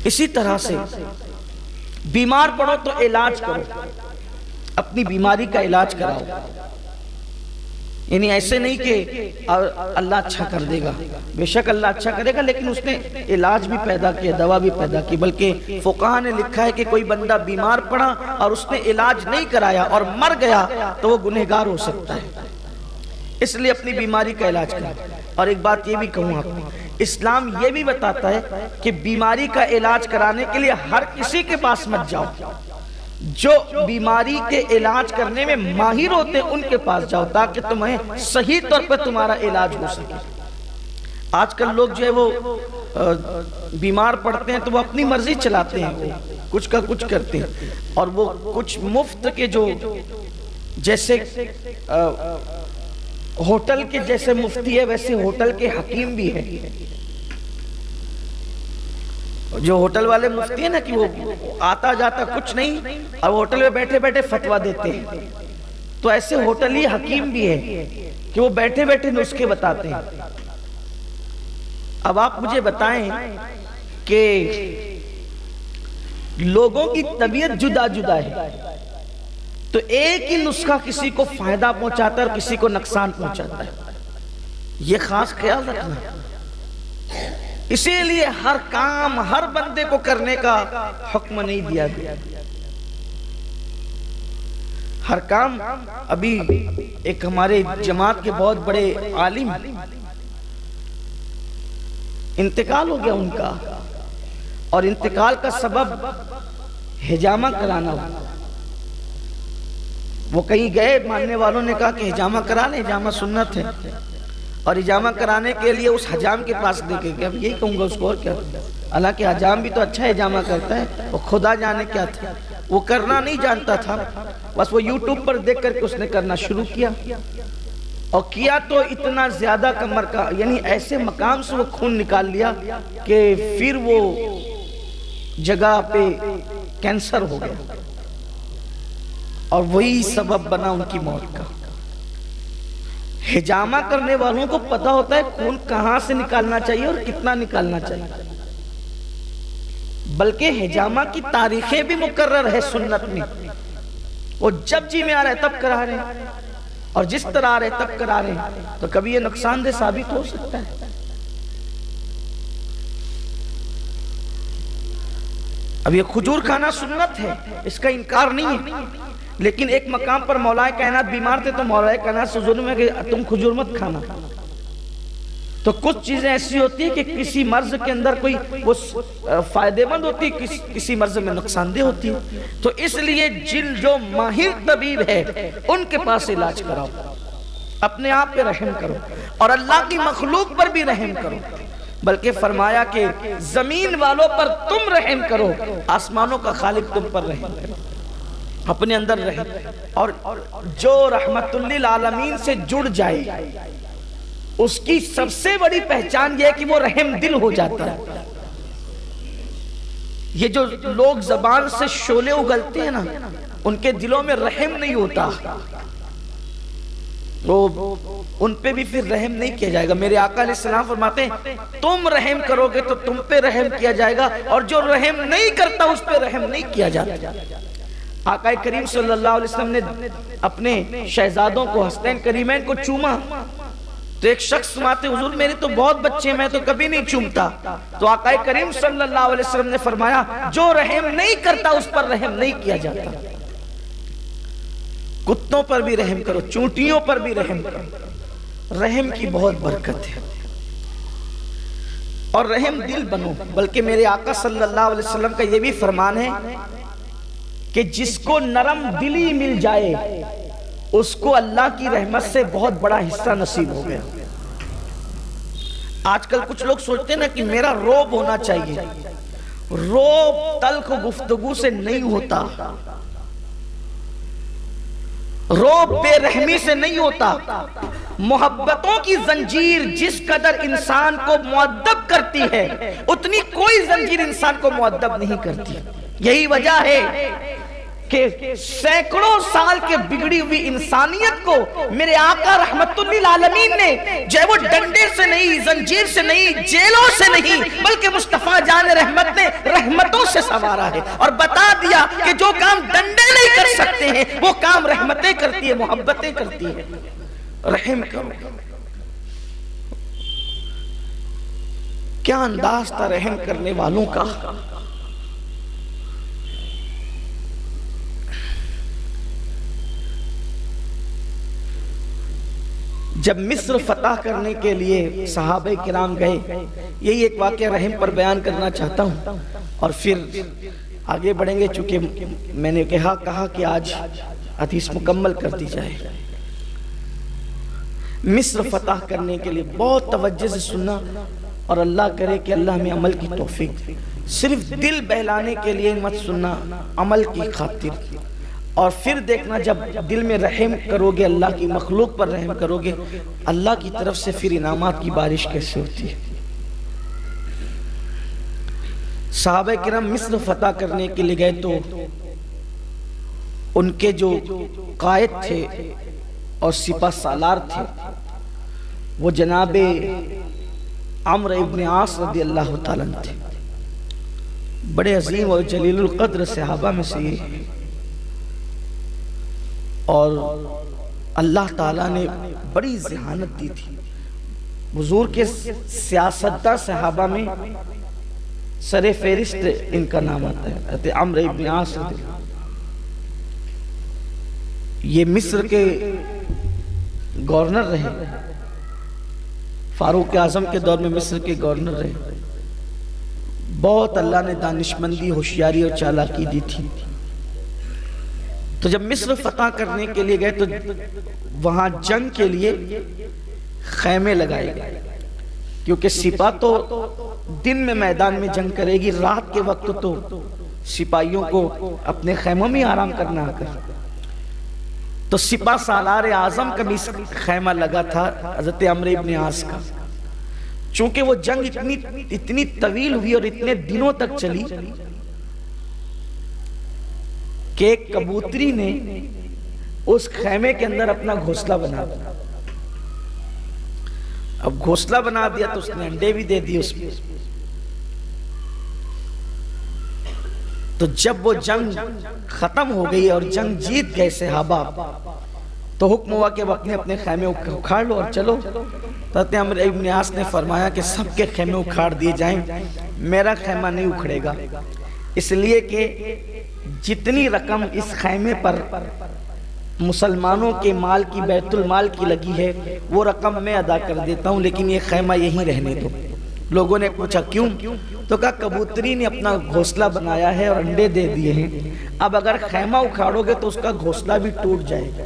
اسی طرح سے بیمار پڑو تو علاج کرو، اپنی بیماری کا علاج کراؤ، یعنی ایسے نہیں کہ اللہ اچھا کر دے گا، بے شک اللہ اچھا کرے گا، لیکن اس نے علاج بھی پیدا کیا، دوا بھی پیدا کی، بلکہ فقہاء نے لکھا ہے کہ کوئی بندہ بیمار پڑا اور اس نے علاج نہیں کرایا اور مر گیا تو وہ گنہگار ہو سکتا ہے، اس لیے اپنی بیماری کا علاج کریں۔ اور ایک بات یہ بھی کہوں آپ کو، اسلام یہ بھی بتاتا ہے کہ بیماری کا علاج کرانے کے لیے ہر کسی کے پاس مت جاؤ، جو بیماری کے علاج کرنے میں ماہر ہوتے ہیں ان کے پاس جاؤ تاکہ تمہیں صحیح طور پر تمہارا علاج ہو سکے۔ آج کل لوگ جو ہے وہ بیمار پڑتے ہیں تو وہ اپنی مرضی چلاتے ہیں، کچھ کا کچھ کرتے ہیں، اور وہ کچھ مفت کے جو جیسے ہوٹل کے جیسے مفتی ہے ویسے ہوٹل کے حکیم بھی ہے، جو ہوٹل والے مفتی ہیں نا کہ وہ آتا جاتا کچھ نہیں اور ہوٹل میں بیٹھے بیٹھے فتویٰ دیتے ہیں، تو ایسے ہوٹلی حکیم بھی ہے کہ وہ بیٹھے بیٹھے نسخے بتاتے ہیں۔ اب آپ مجھے بتائیں کہ لوگوں کی طبیعت جدا جدا ہے، تو ایک ہی نسخہ کسی کو فائدہ پہنچاتا ہے اور کسی کو نقصان پہنچاتا ہے، یہ خاص خیال رکھنا۔ اسی لیے ہر کام ہر بندے کو کرنے کا حکم نہیں دیا گیا، ہر کام۔ ابھی ایک ہمارے جماعت کے بہت بڑے عالم انتقال ہو گیا ان کا، اور انتقال کا سبب حجامہ کرانا ہوا۔ وہ کہیں گئے، ماننے والوں نے کہا کہ حجامہ کرا لیں، حجامہ سنت ہے، اور حجامہ کرانے کے لیے اس حجام کے پاس لے کے گئے۔ اب یہی کہوں گا اس کو، اور کیا، حالانکہ حجام بھی تو اچھا حجامہ کرتا ہے، وہ خدا جانے کیا تھا، وہ کرنا نہیں جانتا تھا، بس وہ یوٹیوب پر دیکھ کر کے اس نے کرنا شروع کیا، اور کیا تو اتنا زیادہ کمر کا، یعنی ایسے مقام سے وہ خون نکال لیا کہ پھر وہ جگہ پہ کینسر ہو گیا، اور وہی سبب بنا ان کی موت کا۔ حجامہ کرنے والوں کو پتہ ہوتا ہے خون کہاں سے نکالنا چاہیے اور کتنا نکالنا چاہیے، بلکہ حجامہ کی تاریخیں بھی مقرر ہے سنت میں، وہ جب جی میں آ رہے تب کرا رہے ہیں، اور جس طرح آ رہے تب کرا رہے ہیں، تو کبھی یہ نقصان دہ ثابت ہو سکتا ہے۔ اب یہ کھجور کھانا سنت ہے، اس کا انکار نہیں ہے، لیکن ایک مقام پر مولا کائنات بیمار تھے تو مولا کائنات سے ظلم ہے کہ تم کھجور مت کھانا۔ تو کچھ چیزیں ایسی ہوتی ہیں کہ کسی مرض کے اندر کوئی وہ فائدے مند ہوتی ہے، کسی مرض میں نقصان دہ ہوتی ہے، تو اس لیے جو ماہر طبیب ہے ان کے پاس علاج کراؤ، اپنے آپ پہ رحم کرو، اور اللہ کی مخلوق پر بھی رحم کرو، بلکہ فرمایا کہ زمین والوں پر تم رحم کرو، آسمانوں کا خالق تم پر رحم کرو، اپنے اندر رہے۔ اور جو رحمت للعالمین سے جڑ جائے اس کی سب سے بڑی پہچان یہ ہے کہ وہ رحم دل ہو جاتا ہے۔ یہ جو لوگ زبان سے شعلے اگلتے ہیں نا، ان کے دلوں میں رحم نہیں ہوتا، ان پہ بھی پھر رحم نہیں کیا جائے گا۔ میرے آقا علیہ السلام فرماتے ہیں تم رحم کرو گے تو تم پہ رحم کیا جائے گا، اور جو رحم نہیں کرتا اس پہ رحم نہیں کیا جاتا۔ آقا کریم صلی اللہ علیہ وسلم نے اپنے شہزادوں کو، حسنین کریمین کو چوما، تو ایک شخص سماتے حضور میرے تو بہت بچے میں تو کبھی نہیں چومتا، تو آقا کریم صلی اللہ علیہ وسلم نے فرمایا جو رحم نہیں کرتا اس پر رحم نہیں کیا جاتا۔ کتوں پر بھی رحم کرو، چونٹیوں پر بھی رحم کرو، رحم کی بہت برکت ہے، اور رحم دل بنو۔ بلکہ میرے آقا صلی اللہ علیہ وسلم کا یہ بھی فرمان ہے کہ جس کو نرم دلی مل جائے اس کو اللہ کی رحمت سے بہت بڑا حصہ نصیب ہو گیا۔ آج کل کچھ لوگ سوچتے ہیں نا کہ میرا روب ہونا چاہیے، روب تلخ گفتگو سے نہیں ہوتا، روب بے رحمی سے نہیں ہوتا، محبتوں کی زنجیر جس قدر انسان کو مؤدب کرتی ہے اتنی کوئی زنجیر انسان کو مؤدب نہیں کرتی۔ یہی وجہ ہے کہ سینکڑوں سال کے بگڑی ہوئی انسانیت کو میرے آقا رحمت للعالمین نے جو ہے وہ ڈنڈے سے نہیں، زنجیر سے نہیں، جیلوں سے نہیں، بلکہ مصطفیٰ جان رحمت نے رحمت سے سنوارا ہے اور بتا دیا کہ جو کام ڈنڈے نہیں کر سکتے ہیں وہ کام رحمتیں کرتی ہے، محبتیں کرتی ہے. رحم کرو. کیا انداز تھا رحم کرنے والوں کا. جب مصر فتح کرنے کے لیے صحابہ کرام گئے، یہی ایک واقعہ رحم پر بیان کرنا چاہتا ہوں اور پھر آگے بڑھیں گے، چونکہ میں نے کہا کہ آج حدیث مکمل کر دی جائے. مصر فتح کرنے کے لیے بہت توجہ سے سننا اور اللہ کرے کہ اللہ ہمیں عمل کی توفیق. صرف دل بہلانے کے لیے مت سننا، عمل کی خاطر. اور پھر دیکھنا جب دل میں رحم کرو گے، اللہ کی مخلوق پر رحم کرو گے، اللہ کی طرف سے پھر انعامات کی بارش کیسے ہوتی ہے. صحابہ کرام مصر فتح کرنے کے لیے گئے تو ان کے جو قائد تھے اور سپہ سالار تھے وہ جناب عمرو ابن عاص رضی اللہ تعالیٰ تھے. بڑے عظیم اور جلیل القدر صحابہ میں سے یہ، اور اللہ تعالیٰ نے بڑی ذہانت دی تھی. حضور کے سیاستدار صحابہ میں سر فہرست ان کا نام آتا ہے، حضرت عمرو ابن عاص. یہ مصر کے گورنر رہے، فاروق اعظم کے دور میں مصر کے گورنر رہے. بہت اللہ نے دانشمندی، ہوشیاری اور چالاکی دی تھی. تو جب مصر فتح کرنے کے لیے گئے تو وہاں جنگ کے لیے خیمے لگائے گئے، کیونکہ سپاہ تو دن میں میدان میں جنگ کرے گی، رات کے وقت تو سپاہیوں کو اپنے خیموں میں آرام کرنا آکر. تو سپہ سالار اعظم کا بھی خیمہ لگا تھا حضرت عمرو ابن عاص کا. چونکہ وہ جنگ اتنی طویل ہوئی اور اتنے دنوں تک چلی کہ ایک کبوتری نے اس خیمے کے اندر اپنا گھونسلہ بنا دیا. اب گھونسلہ بنا دیا تو اس نے انڈے بھی دے دی اس میں. تو جب وہ جنگ ختم ہو گئی اور جنگ جیت گئے صحابہ، تو حکم ہوا کہ وہ اپنے اپنے خیمے اکھاڑ لو اور چلو. حضرت عمرو ابن عاص نے فرمایا کہ سب کے خیمے اکھاڑ دیے جائیں، میرا خیمہ نہیں اکھڑے گا، اس لیے کہ جتنی رقم اس خیمے پر مسلمانوں کے مال کی، بیت المال کی لگی ہے، وہ رقم میں ادا کر دیتا ہوں، لیکن یہ خیمہ یہیں رہنے دو. لوگوں نے پوچھا کیوں؟ تو کہا کبوتری نے اپنا گھونسلہ بنایا ہے اور انڈے دے دیے ہیں، اب اگر خیمہ اکھاڑو گے تو اس کا گھونسلہ بھی ٹوٹ جائے گا،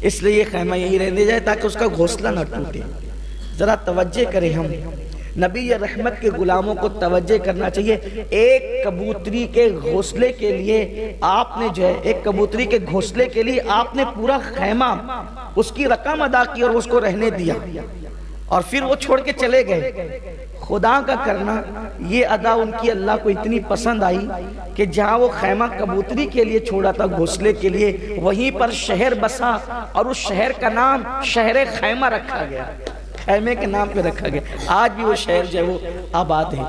اس لیے یہ خیمہ یہیں رہنے جائے تاکہ اس کا گھونسلہ نہ ٹوٹے. ذرا توجہ کریں، ہم نبی رحمت کے غلاموں کو توجہ کرنا چاہیے. ایک کبوتری کے گھونسلے کے لیے آپ نے جو ہے، ایک کبوتری کے گھونسلے کے لیے آپ نے پورا خیمہ اس کی رقم ادا کی اور اس کو رہنے دیا اور پھر وہ چھوڑ کے چلے گئے. خدا کا کرنا یہ ادا ان کی اللہ کو اتنی پسند آئی کہ جہاں وہ خیمہ کبوتری کے لیے چھوڑا تھا، گھونسلے کے لیے، وہیں پر شہر بسا اور اس شہر کا نام شہر خیمہ رکھا گیا، خیمے کے نام پہ رکھا گیا. آج بھی وہ شہر جو ہے وہ آباد ہے.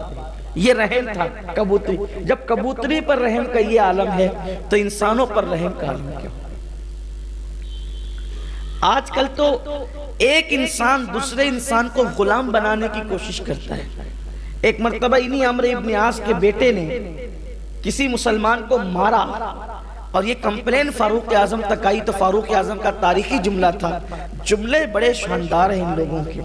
یہ رحم تھا کبوتری. جب کبوتری پر رحم کا یہ عالم ہے تو انسانوں پر رحم کا عالم کیا؟ آج کل تو ایک انسان دوسرے انسان کو غلام بنانے کی کوشش کرتا ہے. ایک مرتبہ انہی عمرو ابن عاص کے بیٹے نے کسی مسلمان کو مارا اور یہ کمپلین فاروق اعظم تک آئی تو فاروق اعظم کا تاریخی جملہ تھا. جملے بڑے شاندار ہیں ان لوگوں کے،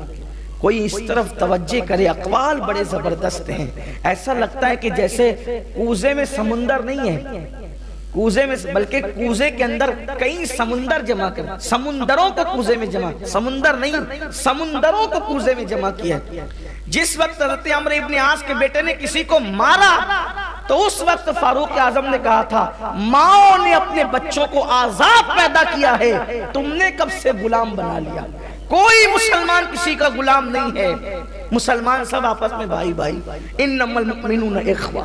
کوئی اس طرف توجہ کرے، اقوال بڑے زبردست ہیں. ایسا لگتا ہے کہ جیسے کوزے میں سمندر نہیں ہے، کوزے میں بلکہ کوزے کے اندر کئی سمندر جمع کر، سمندروں کو کوزے میں جمع، سمندر نہیں سمندروں کو کوزے میں جمع کیا. جس وقت حضرت عمرو ابن عاص کے بیٹے نے کسی کو مارا تو اس وقت فاروق اعظم نے کہا تھا ماں نے اپنے بچوں کو آزاد پیدا کیا ہے، تم نے کب سے غلام بنا لیا. کوئی مسلمان کسی کا غلام نہیں ہے، مسلمان سب آپس میں بھائی بھائی، انما المؤمنون اخوہ.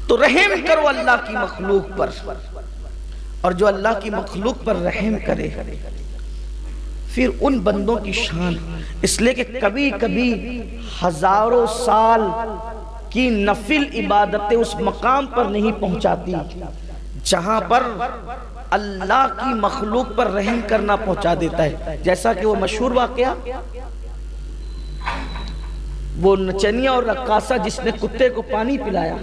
تو رحم کرو اللہ کی مخلوق پر، اور جو اللہ کی مخلوق پر رحم کرے پھر ان بندوں کی شان، اس لیے کہ کبھی کبھی ہزاروں سال کی نفل عبادتیں اس مقام پر نہیں پہنچاتی جہاں پر اللہ کی مخلوق پر رحم کرنا پہنچا دیتا ہے. جیسا کہ وہ مشہور واقعہ، وہ نچنیا اور رقاصہ جس نے کتے کو پانی پلایا،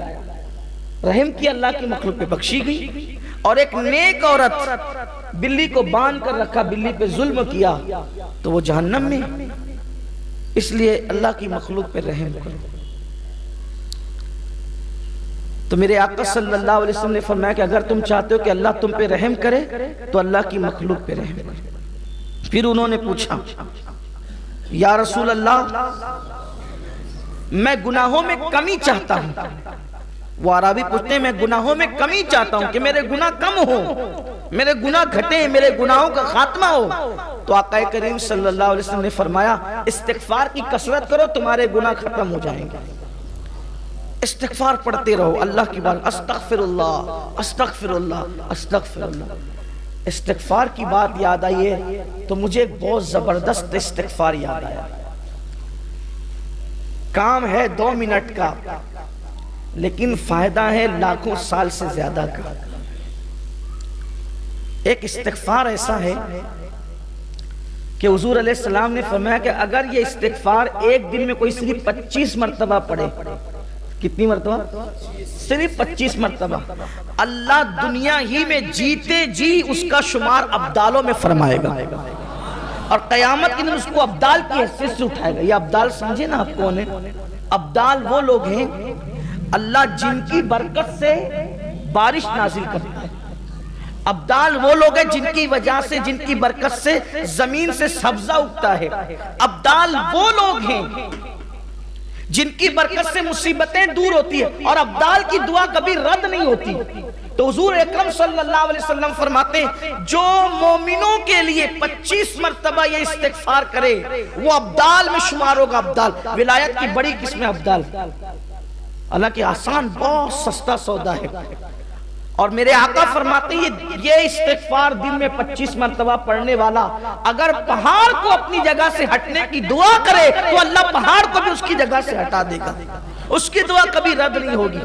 رحم کی اللہ کی مخلوق پہ، بخشی گئی. اور ایک نیک عورت بلی کو باندھ کر رکھا، بلی پہ ظلم کیا تو وہ جہنم میں. اس لیے اللہ کی مخلوق پہ رحم کرو. تو میرے آقا صلی اللہ علیہ وسلم نے فرمایا کہ اگر تم چاہتے ہو کہ اللہ تم پہ رحم کرے تو اللہ کی مخلوق پہ رحم کرے. پھر انہوں نے پوچھا یا رسول اللہ میں گناہوں میں کمی چاہتا ہوں. وہ عربی پوچھتے ہیں میں گناہوں میں کمی چاہتا ہوں کہ میرے گناہ کم ہو، میرے گناہ گھٹیں، میرے گناہوں کا خاتمہ ہو. تو آقا کریم صلی اللہ علیہ وسلم نے فرمایا استغفار کی کثرت کرو، تمہارے گناہ ختم ہو جائیں گے. استغفار پڑھتے رہو، اللہ کی بات، استغفر اللہ استغفر اللہ استغفر اللہ. استغفار کی بات یاد آئی ہے تو مجھے ایک بہت زبردست استغفار یاد آیا. کام ہے 2 منٹ کا لیکن فائدہ ہے لاکھوں سال سے زیادہ کا. ایک استغفار ایسا ہے کہ حضور علیہ السلام نے فرمایا کہ اگر یہ استغفار ایک دن میں کوئی صرف 25 مرتبہ پڑھے، کتنی مرتبہ؟ صرف 25 مرتبہ، اللہ دنیا ہی میں جیتے جی اس کا شمار ابدالوں میں فرمائے گا اور قیامت کے دن اس کو ابدال کی حیثیت سے اٹھائے گا. یہ ابدال سمجھے نا آپ کون ہیں؟ ابدال وہ لوگ ہیں اللہ جن کی برکت سے بارش نازل کرتا ہے. ابدال وہ لوگ ہیں جن کی وجہ سے، جن کی برکت سے زمین سے سبزہ اگتا ہے. ابدال وہ لوگ ہیں جن کی برکت سے مصیبتیں دور ہوتی ہیں اور ابدال کی دعا کبھی رد نہیں ہوتی. تو حضور اکرم صلی اللہ علیہ وسلم فرماتے ہیں جو مومنوں کے لیے 25 مرتبہ یہ استغفار کرے وہ ابدال میں شمار ہوگا. ابدال ولایت کی بڑی قسم ابدال. حالانکہ آسان بہت سستا سودا ہے. اور میرے آقا فرماتے ہیں یہ استغفار دن میں 25 مرتبہ پڑھنے والا اگر پہاڑ کو اپنی جگہ سے ہٹنے کی دعا کرے تو اللہ پہاڑ کو بھی اس کی جگہ سے ہٹا دے گا. اس کی دعا کبھی رد نہیں ہوگی.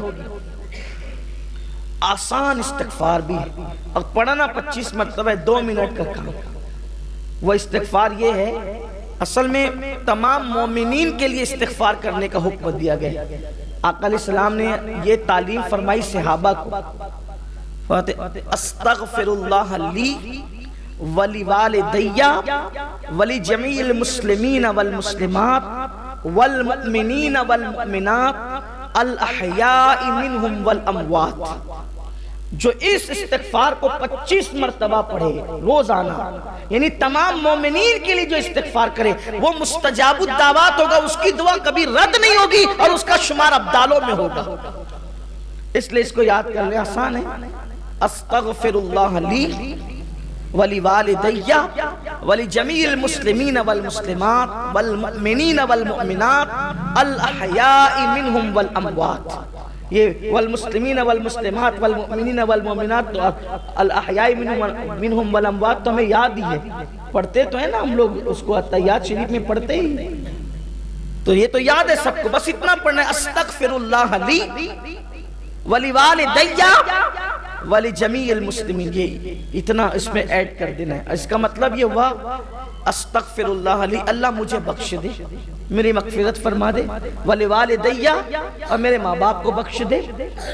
آسان استغفار بھی ہے اور پڑھنا 25 مرتبہ 2 منٹ کا کام. وہ استغفار یہ ہے اصل میں تمام مومنین کے لیے استغفار کرنے کا حکم دیا گیا. آقا علیہ السلام نے یہ تعلیم فرمائی صحابہ کو، استغفر اللہ لی ولی والدیہ ولی جمیع المسلمین والمسلمات والمؤمنین والمؤمنات الاحیاء منہم والاموات. جو اس استغفار کو 25 مرتبہ پڑھے روزانہ، یعنی تمام مومنین کے لیے جو استغفار کرے وہ مستجاب الدعوات ہوگا، اس کی دعا کبھی رد نہیں ہوگی اور اس کا شمار ابدالوں میں ہوگا. اس لیے اس کو یاد کر لیں، آسان ہے. استغفر اللہ لی ولی والدیہ ولی جمیع المسلمین والمسلمات والمؤمنین والمؤمنات الاحیاء منہم والاموات. یہ والمسلمین والمسلمات والمؤمنین والمؤمنات الاحیاء منہم والاموات تو ہمیں یاد ہی ہے، پڑھتے تو ہیں نا ہم لوگ اس کو تحیات شریف میں پڑھتے ہی، تو یہ تو یاد ہے سب کو. بس اتنا پڑھنا ہے استغفر اللہ لی ولی والدیہ ولی جمیع المسلمین. یہ اتنا اس میں ایڈ کر دینا ہے. اس کا مطلب یہ ہوا استغفر اللہ لی، اللہ مجھے بخش دے، میری مغفرت فرما دے. ولی والدیہ اور میرے ماں باپ کو بخش دے.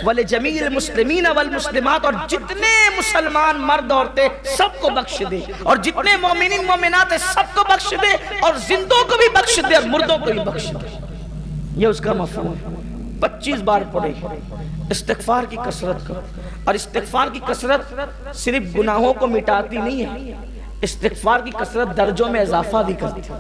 ولی جمیع المسلمین والمسلمات اور جتنے مسلمان مرد عورتیں سب کو بخش دے، اور جتنے مومنین مومنات ہیں سب کو بخش دے، اور زندوں کو بھی بخش دے اور مردوں کو بھی بخش دے. یہ اس کا مفہوم ہے. 25 بار پڑھے. استغفار کی کثرت کرو. اور استغفار کی کثرت صرف گناہوں کو مٹاتی نہیں ہے، استغفار کی کثرت درجوں میں اضافہ بھی کرتی ہے.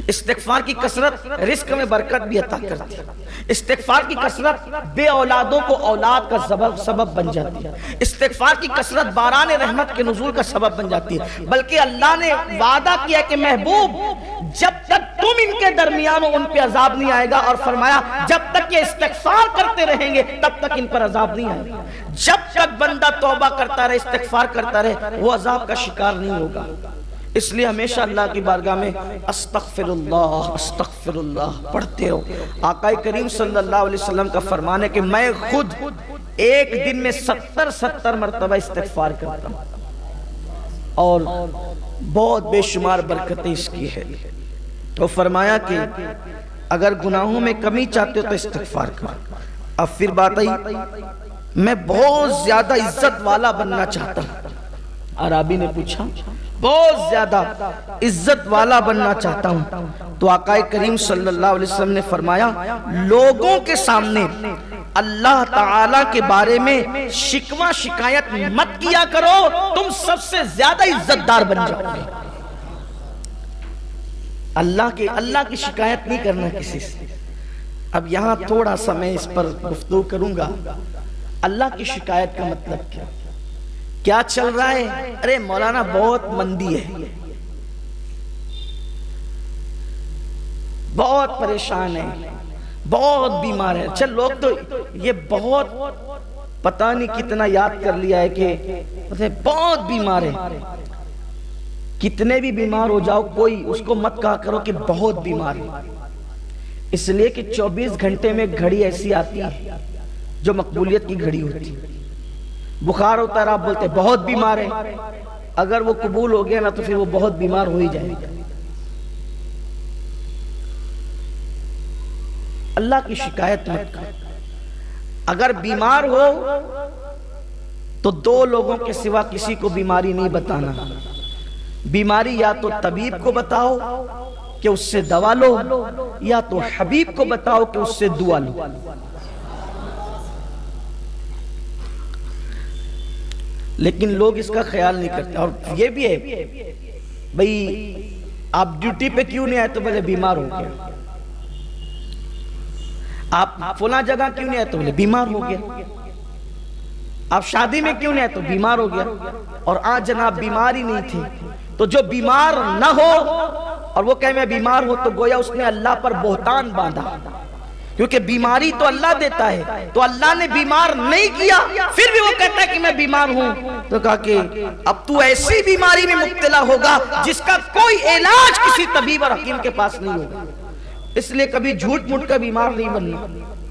استغفار کی کثرت رزق میں برکت بھی عطا کرتی ہے. استغفار کی کثرت بے اولادوں کو اولاد کا سبب بن جاتی ہے. استغفار کی کثرت باران رحمت کے نزول کا سبب بن جاتی ہے. بلکہ اللہ نے وعدہ کیا کہ محبوب جب تک تم ان کے درمیان ہو ان پہ عذاب نہیں آئے گا، اور فرمایا جب تک یہ استغفار کرتے رہیں گے تب تک ان پر عذاب نہیں آئے گا. جب تک بندہ توبہ کرتا رہے، استغفار کرتا رہے، وہ عذاب کا شکار نہیں ہوگا. اس لیے ہمیشہ اللہ کی بارگاہ میں استغفر اللہ پڑھتے رہو۔ آقا کریم صلی اللہ علیہ وسلم کا فرمان ہے کہ میں خود ایک دن میں 70 مرتبہ استغفار کرتا ہوں، اور بہت بے شمار برکتیں اس کی ہے۔ تو فرمایا کہ اگر گناہوں میں کمی چاہتے ہو تو استغفار کرو۔ اب پھر بات آئی، میں بہت زیادہ عزت والا بننا چاہتا ہوں۔ عرابی نے پوچھا، بہت زیادہ عزت والا بننا چاہتا ہوں، تو آقا کریم صلی اللہ علیہ وسلم نے فرمایا لوگوں کے سامنے اللہ تعالیٰ کے بارے میں شکوہ شکایت مت کیا کرو، تم سب سے زیادہ عزت دار بن جاؤ گے۔ اللہ کی شکایت نہیں کرنا کسی سے۔ اب یہاں تھوڑا سا میں اس پر گفتگو کروں گا، اللہ کی شکایت کا مطلب کیا چل رہا ہے؟ ارے مولانا بہت مندی ہے، بہت پریشان ہے، بہت بیمار ہے۔ چل لوگ تو یہ بہت پتہ نہیں کتنا یاد کر لیا ہے کہ بہت بیمار ہے۔ کتنے بھی بیمار ہو جاؤ، کوئی اس کو مت کہا کرو کہ بہت بیمار ہے، اس لیے کہ 24 گھنٹے میں گھڑی ایسی آتی ہے جو مقبولیت کی گھڑی ہوتی ہے۔ بخار ہوتا ہے، آپ بولتے بہت بیمار ہے، اگر وہ قبول ہو گیا نا تو پھر وہ بہت بیمار ہو ہی جائے گا۔ اللہ کی شکایت مت کرو۔ اگر بیمار ہو تو 2 لوگوں کے سوا کسی کو بیماری نہیں بتانا۔ بیماری یا تو طبیب کو بتاؤ کہ اس سے دوا لو، یا تو حبیب کو بتاؤ کہ اس سے دعا لو۔ لیکن لوگ اس کا خیال نہیں کرتے۔ اور یہ بھی ہے بھئی آپ ڈیوٹی پہ کیوں نہیں آئے تو بولے بیمار ہو گیا، آپ فلاں جگہ کیوں نہیں آئے تو بولے بیمار ہو گیا، آپ شادی میں کیوں نہیں آئے تو بیمار ہو گیا۔ اور آج جناب بیمار ہی نہیں تھے، تو جو بیمار نہ ہو اور وہ کہے میں بیمار ہوں تو گویا اس نے اللہ پر بہتان باندھا، کیونکہ بیماری تو اللہ دیتا ہے، تو اللہ نے بیمار نہیں کیا پھر بھی وہ کہتا ہے کہ میں بیمار ہوں، تو کہا کہ اب تو ایسی بیماری میں مبتلا ہوگا جس کا کوئی علاج کسی طبیب اور حکیم کے پاس نہیں ہوگا۔ اس لیے کبھی جھوٹ موٹ کا بیمار نہیں بننا۔